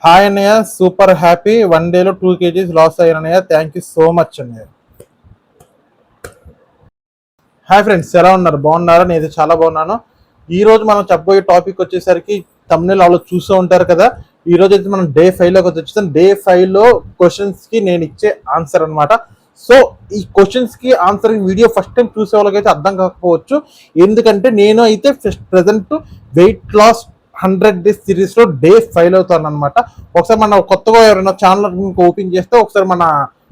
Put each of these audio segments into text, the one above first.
Hi అన్నయ్య, super happy. 1 డేలో 2 kgs loss అయ్యాను అన్నయ్య. థ్యాంక్ యూ సో మచ్ అన్నయ్య. హాయ్ ఫ్రెండ్స్, ఎలా ఉన్నారు? బాగున్నారా? నేనైతే చాలా బాగున్నాను. ఈ రోజు మనం చెప్పబోయే టాపిక్ వచ్చేసరికి తమ్ముళ్ళు వాళ్ళు చూస్తూ ఉంటారు కదా. ఈ రోజు అయితే మనం డే 5లోకి వచ్చేసాం. డే 5లో క్వశ్చన్స్ కి నేను ఇచ్చే ఆన్సర్ అనమాట. సో ఈ క్వశ్చన్స్ కి ఆన్సర్ వీడియో ఫస్ట్ టైం చూసే వాళ్ళకైతే అర్థం కాకపోవచ్చు. ఎందుకంటే నేను అయితే present weight loss 100 days series లో డే 5 అవుతాను అనమాట. ఒకసారి మన కొత్తగా ఎవరైనా ఛానల్ ఓపెన్ చేస్తే ఒకసారి మన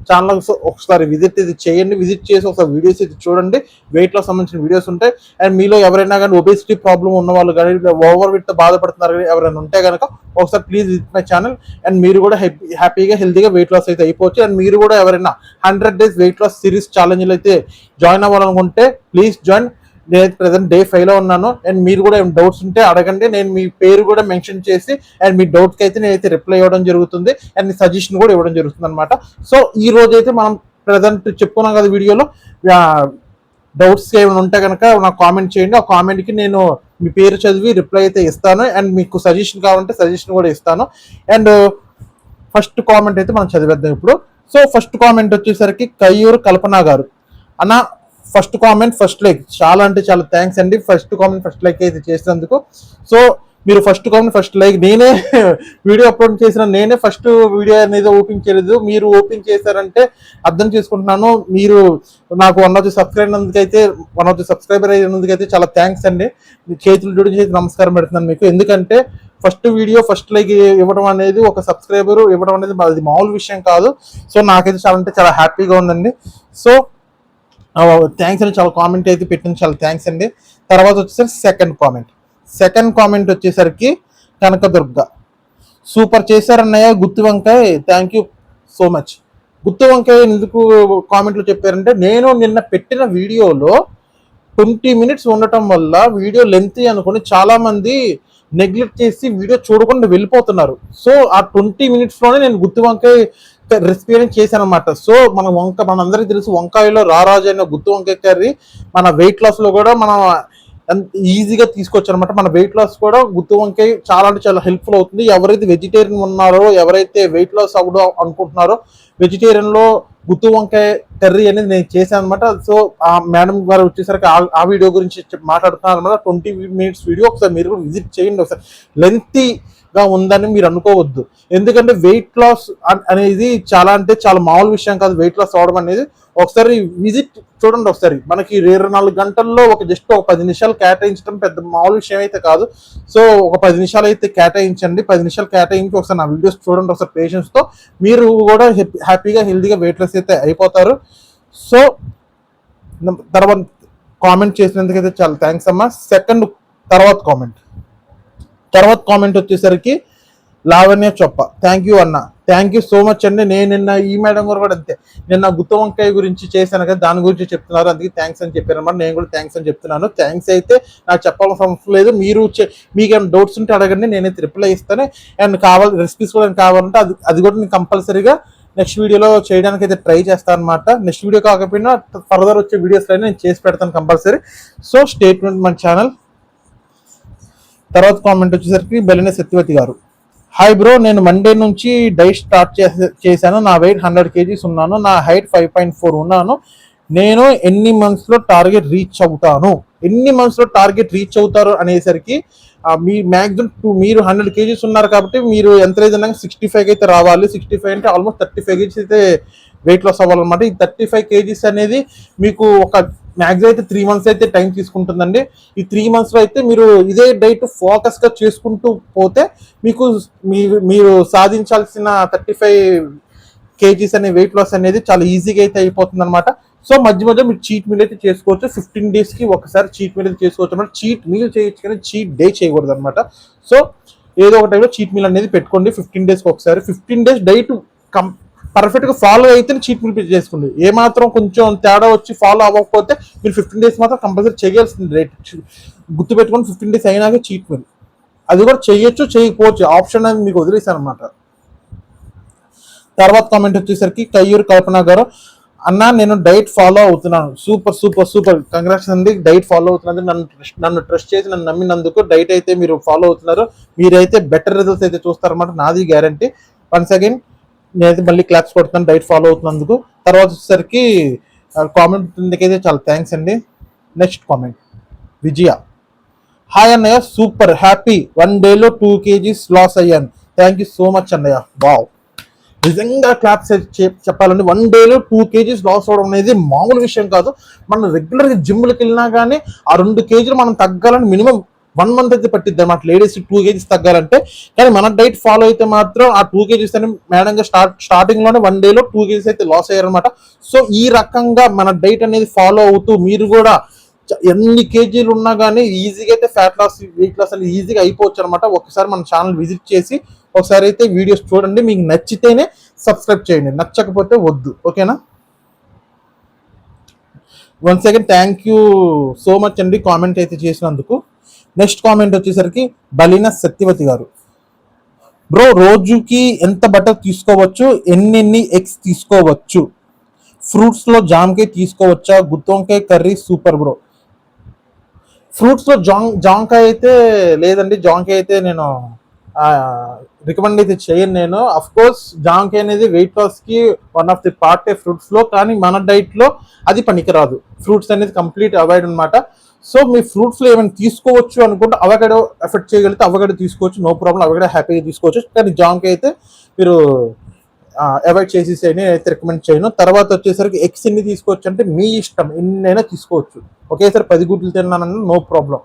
ఛానల్ ఒకసారి విజిట్ ఇది చేయండి. విజిట్ చేసి ఒకసారి వీడియోస్ ఇది చూడండి. వెయిట్ లాస్ సంబంధించిన వీడియోస్ ఉంటాయి. అండ్ మీలో ఎవరైనా కానీ ఒబేసిటీ ప్రాబ్లం ఉన్న వాళ్ళు కానీ ఓవర్ వెయిట్ బాధపడుతున్నారు కానీ ఎవరైనా ఉంటే కనుక ఒకసారి please visit my channel. And మీరు కూడా హ్యాపీగా హెల్తీగా వెయిట్ లాస్ అయితే అయిపోవచ్చు. అండ్ మీరు కూడా ఎవరైనా 100 days వెయిట్ లాస్ సిరీస్ ఛాలెంజ్లు అయితే జాయిన్ అవ్వాలనుకుంటే ప్లీజ్ జాయిన్. నేను ప్రెసెంట్ డే 5లో ఉన్నాను. అండ్ మీరు కూడా ఏం డౌట్స్ ఉంటే అడగండి. నేను మీ పేరు కూడా మెన్షన్ చేసి అండ్ మీ డౌట్కి అయితే నేనైతే రిప్లై ఇవ్వడం జరుగుతుంది. అండ్ సజెషన్ కూడా ఇవ్వడం జరుగుతుంది అనమాట. సో ఈ రోజు అయితే మనం ప్రెసెంట్ చెప్పుకున్నాం కదా వీడియోలో, డౌట్స్ ఏమైనా ఉంటే కనుక నాకు కామెంట్ చేయండి. ఆ కామెంట్కి నేను మీ పేరు చదివి రిప్లై అయితే ఇస్తాను. అండ్ మీకు సజెషన్ కావాలంటే సజెషన్ కూడా ఇస్తాను. అండ్ ఫస్ట్ కామెంట్ అయితే మనం చదివేద్దాం ఇప్పుడు. సో ఫస్ట్ కామెంట్ వచ్చేసరికి కయ్యూరు కల్పన గారు. అన్న, ఫస్ట్ కామెంట్ ఫస్ట్ లైక్, చాలా అంటే చాలా థ్యాంక్స్ అండి. ఫస్ట్ కామెంట్ ఫస్ట్ లైక్ అయితే చేసినందుకు. సో మీరు ఫస్ట్ కామెంట్ ఫస్ట్ లైక్, నేనే వీడియో అప్లోడ్ చేసిన నేనే ఫస్ట్ వీడియో అనేది ఓపెన్ చేయలేదు, మీరు ఓపెన్ చేశారంటే అర్థం చేసుకుంటున్నాను. మీరు నాకు 1 of the సబ్స్క్రైబర్ అయినందుకైతే చాలా థ్యాంక్స్ అండి. చేతులు జోడించి నమస్కారం పెడుతున్నాను మీకు. ఎందుకంటే ఫస్ట్ వీడియో ఫస్ట్ లైక్ ఇవ్వడం అనేది, ఒక సబ్స్క్రైబర్ ఇవ్వడం అనేది అది మామూలు విషయం కాదు. సో నాకైతే చాలా అంటే చాలా హ్యాపీగా ఉందండి. సో థ్యాంక్స్ అండి, చాలా కామెంట్ అయితే పెట్టింది, చాలా థ్యాంక్స్ అండి. తర్వాత వచ్చేసరికి సెకండ్ కామెంట్ వచ్చేసరికి కనకదుర్గ, సూపర్ చేశారన్నయ్య గుత్తి వంకాయ, థ్యాంక్ యూ సో మచ్. గుత్తి వంకాయ ఎందుకు కామెంట్లో చెప్పారంటే, నేను నిన్న పెట్టిన వీడియోలో 20 minutes ఉండటం వల్ల వీడియో లెంతీ అనుకుని చాలా మంది నెగ్లెక్ట్ చేసి వీడియో చూడకుండా వెళ్ళిపోతున్నారు. సో ఆ 20 minutesలోనే నేను గుత్తి వంకాయ రెసిపీ అనేది చేశాను అనమాట. సో మనందరికీ తెలుసు, వంకాయలో రారాజు అయిన గుత్తి వంకాయ కర్రీ మన వెయిట్ లాస్ లో కూడా మనం ఈజీగా తీసుకోవచ్చు అనమాట. మన వెయిట్ లాస్ కూడా గుత్తి వంకాయ చాలా అంటే చాలా హెల్ప్ఫుల్ అవుతుంది. ఎవరైతే వెజిటేరియన్ ఉన్నారో, ఎవరైతే వెయిట్ లాస్ అవ్వడం అనుకుంటున్నారో, వెజిటేరియన్ లో గుత్తి వంకాయ కర్రీ అనేది నేను చేశాను అనమాట. సో ఆ మేడం గారు వచ్చేసరికి ఆ వీడియో గురించి మాట్లాడుతున్నారు అనమాట. 20 minutes వీడియో ఒకసారి మీరు కూడా విజిట్ చేయండి. ఒకసారి లెంతీ గా ఉందని మీరు అనుకోవద్దు. ఎందుకంటే వెయిట్ లాస్ అనేది చాలా అంటే చాలా మామూలు విషయం కాదు. వెయిట్ లాస్ అవడం అనేది ఒకసారి విజిట్ చూడండి. ఒకసారి మనకి 24 గంటల్లో జస్ట్ ఒక 10 నిమిషాలు కేటాయించడం పెద్ద మామూలు విషయం అయితే కాదు. సో ఒక 10 నిమిషాలు అయితే కేటాయించండి. 10 నిమిషాలు కేటాయించి ఒకసారి నా వీడియోస్ చూడండి ఒకసారి పేషెన్స్ తో. మీరు కూడా హ్యాపీగా హెల్తీగా వెయిట్ లాస్ అయితే అయిపోతారు. సో తర్వాత కామెంట్ చేసినందుకైతే చాలా థ్యాంక్స్ అమ్మా. తర్వాత కామెంట్ వచ్చేసరికి లావణ్య చొప్ప, థ్యాంక్ యూ అన్న, థ్యాంక్ యూ సో మచ్ అండి. నేను నిన్న ఈ మేడం గారు కూడా అంతే, నిన్న గుత్తి వంకాయ గురించి చేశాను కదా, దాని గురించి చెప్తున్నారు, అందుకే థ్యాంక్స్ అని చెప్పారు అనమాట. నేను కూడా థ్యాంక్స్ అని చెప్తున్నాను. థ్యాంక్స్ అయితే నాకు చెప్పాల్సిన అవసరం లేదు. మీకు ఏమైనా డౌట్స్ ఉంటే అడగండి, నేనైతే రిప్లై ఇస్తాను. అండ్ రెసిపీస్ కూడా కావాలంటే అది కూడా నేను కంపల్సరీగా నెక్స్ట్ వీడియోలో చేయడానికి అయితే ట్రై చేస్తాను అనమాట. నెక్స్ట్ వీడియో కాకపోయినా ఫర్దర్ వచ్చే వీడియోస్ అయినా నేను చేసి పెడతాను కంపల్సరీ. సో స్టేట్మెంట్ మన ఛానల్. తర్వాత కామెంట్ వచ్చేసరికి బెలిన సత్యవతి గారు, హాయ్ బ్రో, నేను మండే నుంచి డైట్ స్టార్ట్ చేశాను. నా వెయిట్ 100 kgs ఉన్నాను. నా హైట్ 5.4 ఉన్నాను. నేను ఎన్ని మంత్స్లో టార్గెట్ రీచ్ అవుతారు అనేసరికి మీ మ్యాక్సిమం మీరు 100 kgs ఉన్నారు కాబట్టి మీరు ఎంత లేదన్నా 65 అయితే రావాలి. 65 అంటే ఆల్మోస్ట్ 35 kgs అయితే వెయిట్ లాస్ అవ్వాలన్నమాట. ఈ 35 kgs అనేది మీకు ఒక మ్యాక్సిమం అయితే 3 months అయితే టైం తీసుకుంటుందండి. ఈ 3 monthsలో అయితే మీరు ఇదే డైట్ ఫోకస్గా చేసుకుంటూ పోతే మీకు మీరు సాధించాల్సిన 35 kgs అనే వెయిట్ లాస్ అనేది చాలా ఈజీగా అయితే అయిపోతుంది అనమాట. సో మధ్య మీరు చీట్ మీల్ అయితే చేసుకోవచ్చు. 15 daysకి ఒకసారి చీట్ మీల్ అయితే చేసుకోవచ్చు అనమాట. చీట్ మీల్ చేయొచ్చు కానీ చీట్ డే చేయకూడదు అనమాట. సో ఏదో ఒక టైంలో చీట్ మీల్ అనేది పెట్టుకోండి 15 daysకి ఒకసారి. 15 days డైట్ పర్ఫెక్ట్గా ఫాలో అయితే చీట్ మీల్ చేసుకోండి. ఏమాత్రం కొంచెం తేడా వచ్చి ఫాలో అవ్వకపోతే మీరు 15 days మాత్రం కంపల్సరీ చేయాల్సింది. రైట్ గుర్తుపెట్టుకొని 15 days అయినాక చీట్ మీల్ అది కూడా చేయొచ్చు, చేయకపోవచ్చు, ఆప్షన్ అనేది మీకు వదిలేసాను అనమాట. తర్వాత కామెంట్ వచ్చేసరికి కయ్యూరు కల్పన గారు, అన్న నేను డైట్ ఫాలో అవుతున్నాను. సూపర్ సూపర్ సూపర్, కంగ్రాట్స్ అండి. డైట్ ఫాలో అవుతున్నది, నన్ను ట్రస్ట్ చేసి నన్ను నమ్మినందుకు డైట్ అయితే మీరు ఫాలో అవుతున్నారు. మీరైతే బెటర్ రిజల్ట్స్ అయితే చూస్తారన్నమాట, నాది గ్యారంటీ. వన్స్ అగైన్ నేనైతే మళ్ళీ క్లాప్స్ కొడుతున్నాను డైట్ ఫాలో అవుతున్నందుకు. తర్వాత వచ్చేసరికి కామెంట్ అయితే చాలా థ్యాంక్స్ అండి. నెక్స్ట్ కామెంట్ విజయ, హాయ్ అన్నయ్య, సూపర్ హ్యాపీ, 1 డేలో 2 kgs లాస్ అయ్యాను. థ్యాంక్ యూ సో మచ్ అన్నయ్య. వావ్, నిజంగా క్లాప్స్ చెప్పాలండి. 1 డేలో 2 kgs లాస్ అవడం అనేది మామూలు విషయం కాదు. మనం రెగ్యులర్గా జిమ్లకు వెళ్ళినా కానీ ఆ 2 kgs మనం తగ్గాలని మినిమం 1 month అయితే పట్టిద్ది అన్నమాట, లేడీస్ 2 kgs తగ్గాలంటే. కానీ మన డైట్ ఫాలో అయితే మాత్రం ఆ 2 kgs అని మేడంగా స్టార్టింగ్ లోనే 1 డేలో 2 kgs అయితే లాస్ అయ్యారనమాట. సో ఈ రకంగా మన డైట్ అనేది ఫాలో అవుతూ మీరు కూడా ఎన్ని కేజీలు ఉన్నా కానీ ఈజీగా అయితే ఫ్యాట్ లాస్, వెయిట్ లాస్ అనేది ఈజీగా అయిపోవచ్చు అనమాట. ఒకసారి మన ఛానల్ విజిట్ చేసి ఒకసారి అయితే వీడియోస్ చూడండి. మీకు నచ్చితేనే సబ్స్క్రైబ్ చేయండి, నచ్చకపోతే వద్దు. ఓకేనా? Once again thank you so much అండి కామెంట్ అయితే చేసినందుకు. నెక్స్ట్ కామెంట్ వచ్చేసరికి బలీనా సత్యవతి గారు, బ్రో రోజుకి ఎంత బటర్ తీసుకోవచ్చు, ఎన్ని ఎగ్స్ తీసుకోవచ్చు, ఫ్రూట్స్ లో జామకాయ తీసుకోవచ్చా, గుత్తొంకాయ కర్రీ సూపర్ బ్రో. ఫ్రూట్స్ లో జాంకాయ అయితే లేదండి, జాంకాయ అయితే నేను రికమెండ్ అయితే చేయను నేను. అఫ్ కోర్స్ జాంకాయ అనేది వెయిట్ లాస్ కి one of the part fruits లో, కానీ మన డైట్ లో అది పనికిరాదు. ఫ్రూట్స్ అనేది కంప్లీట్ అవాయిడ్ అనమాట. సో మీ ఫ్రూట్స్ లో ఏమైనా తీసుకోవచ్చు అనుకుంటే అవగాడో ఎఫెక్ట్ చేయగలిగితే అవగాడో తీసుకోవచ్చు, నో ప్రాబ్లం, అవగాడో హ్యాపీగా తీసుకోవచ్చు. కానీ జాంకాయ అయితే మీరు అవాయిడ్ చేసేసేయండి, నేనైతే రికమెండ్ చేయను. తర్వాత వచ్చేసరికి ఎగ్స్ ఎన్ని తీసుకోవచ్చు అంటే మీ ఇష్టం, ఎన్నైనా తీసుకోవచ్చు. ఒకేసారి 10 గుడ్లు తిన్నానన్నా నో ప్రాబ్లం.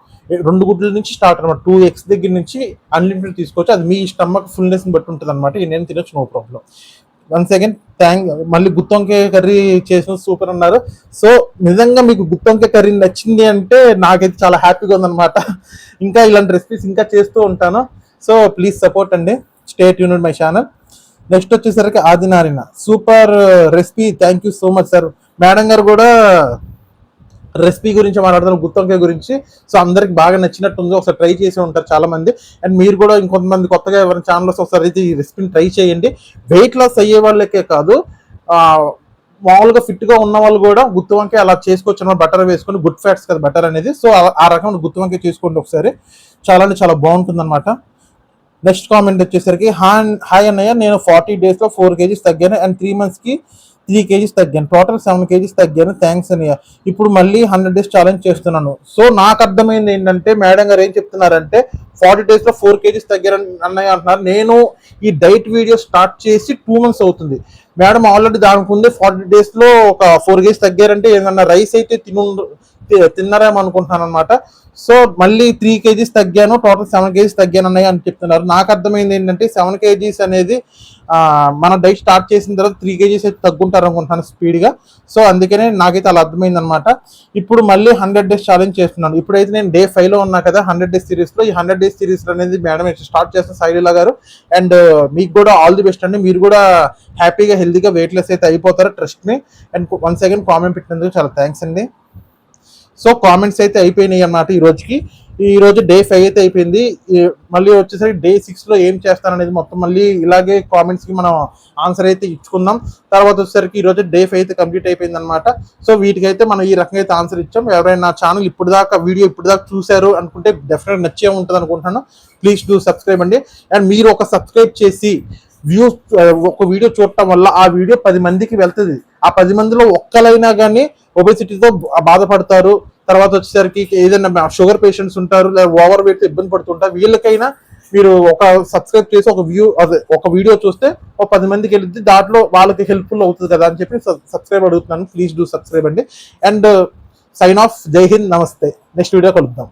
2 గుడ్ల నుంచి స్టార్ట్ అనమాట, 2 eggs దగ్గర నుంచి అన్లిమిటెడ్ తీసుకోవచ్చు. అది మీ స్టమక్ ఫుల్నెస్ బట్టి ఉంటుంది అనమాట. నేను తినొచ్చు, నో ప్రాబ్లం. వన్ సెకండ్ మళ్ళీ గుత్తొంకాయ కర్రీ చేసిన సూపర్ అన్నారు. సో నిజంగా మీకు గుత్తొంకాయ కర్రీ నచ్చింది అంటే నాకైతే చాలా హ్యాపీగా ఉందన్నమాట. ఇంకా ఇలాంటి రెసిపీస్ ఇంకా చేస్తూ ఉంటాను. సో ప్లీజ్ సపోర్ట్ అండి, stay tuned my channel. Next వచ్చేసరికి Adinarayana, super recipe, thank you so much sir. Madam గారు కూడా రెసిపీ గురించి మాట్లాడుతున్నారు, గుత్తొంకాయ గురించి. సో అందరికి బాగా నచ్చినట్టుంది, ఒకసారి ట్రై చేసి ఉంటారు చాలా మంది. అండ్ మీరు కూడా ఇంకొంతమంది కొత్తగా ఎవరైనా ఛానల్స్ ఒకసారి అయితే ఈ రెసిపీని ట్రై చేయండి. వెయిట్ లాస్ అయ్యే వాళ్ళకే కాదు, మామూలుగా ఫిట్ గా ఉన్న వాళ్ళు కూడా గుత్తొంకాయ అలా చేసుకోవచ్చు, బటర్ వేసుకొని, గుడ్ ఫ్యాట్స్ కదా బటర్ అనేది. సో ఆ రకం గుత్తొంకాయ చేసుకోండి ఒకసారి, చాలా అంటే చాలా బాగుంటుంది అనమాట. నెక్స్ట్ కామెంట్ వచ్చేసరికి, హాయ్ అన్నయ్య, నేను 40 days లో 4 kgs తగ్గాను అండ్ 3 months కి 3 kgs తగ్గాను, టోటల్ 7 kgs తగ్గాను, థ్యాంక్స్ అన్నయ్య. ఇప్పుడు మళ్ళీ 100 days ఛాలెంజ్ చేస్తున్నాను. సో నాకు అర్థమైంది ఏంటంటే, మేడం గారు ఏం చెప్తున్నారంటే 40 days లో 4 kgs తగ్గారు అన్నయ్య అంటున్నారు. నేను ఈ డైట్ వీడియో స్టార్ట్ చేసి 2 months అవుతుంది. మేడం ఆల్రెడీ దానికి ముందే 40 days లో ఒక 4 kgs తగ్గారంటే ఏమన్నా రైస్ అయితే తిన్నారేమో అనుకుంటున్నాను అనమాట. సో మళ్ళీ 3 kgs తగ్గాను, టోటల్ 7 kgs తగ్గాను అన్నయ్య అని చెప్తున్నారు. నాకు అర్థమైంది ఏంటంటే 7 kgs అనేది మన డైట్ స్టార్ట్ చేసిన తర్వాత 3 kgs అయితే తగ్గుంటారు అనుకుంటున్నాను స్పీడ్గా. సో అందుకనే నాకైతే అలా అర్థమైంది అనమాట. ఇప్పుడు మళ్ళీ 100 days ఛాలెంజ్ చేస్తున్నాను. ఇప్పుడైతే నేను Day 5 లో ఉన్నా కదా 100 days సిరీస్లో. ఈ 100 days సిరీస్ అనేది మేడం స్టార్ట్ చేస్తాను, సాయిలీలా గారు. అండ్ మీకు కూడా ఆల్ ది బెస్ట్ అండి. మీరు కూడా హ్యాపీగా హెల్తీగా వెయిట్ లెస్ అయితే అయిపోతారు, trust me. And once again comment పెట్టినందుకు చాలా థ్యాంక్స్ అండి. సో కామెంట్స్ అయితే అయిపోయినాయి అన్నమాట ఈ రోజు Day 5 అయితే అయిపోయింది. మళ్ళీ వచ్చేసరికి Day 6 లో ఏం చేస్తాననేది మొత్తం మళ్ళీ ఇలాగే కామెంట్స్ కి మనం ఆన్సర్ అయితే ఇచ్చుకుందాం. తర్వాత వచ్చేసరికి ఈ రోజు Day 5 అయితే కంప్లీట్ అయిపోయింది అనమాట. సో వీటికైతే మనం ఈ రకంగా అయితే ఆన్సర్ ఇచ్చాం. ఎవరైనా నా ఛానల్ వీడియో ఇప్పుడు దాకా చూశారు అనుకుంటే డెఫినెట్ నచ్చే ఉంటుంది అనుకుంటున్నాను. ప్లీజ్ డూ సబ్స్క్రైబ్ అండి. అండ్ మీరు ఒక సబ్స్క్రైబ్ చేసి ఒక వీడియో చూడటం వల్ల ఆ వీడియో 10 మందికి వెళ్తుంది. ఆ 10 మందిలో ఒక్కలైనా కానీ ఒబెసిటీతో బాధపడతారు, తర్వాత వచ్చేసరికి ఏదైనా షుగర్ పేషెంట్స్ ఉంటారు, లేదా ఓవర్ వెయిట్ ఇబ్బంది పడుతుంటారు, వీళ్ళకైనా మీరు ఒక సబ్స్క్రైబ్ చేసి ఒక వీడియో చూస్తే ఒక 10 మందికి వెళ్తుంది, దాంట్లో వాళ్ళకి హెల్ప్ఫుల్ అవుతుంది కదా అని చెప్పి సబ్స్క్రైబ్ అడుగుతున్నాను. ప్లీజ్ డూ సబ్స్క్రైబ్ అండి. అండ్ సైన్ ఆఫ్, జై హింద్, నమస్తే. నెక్స్ట్ వీడియో కలుద్దాం.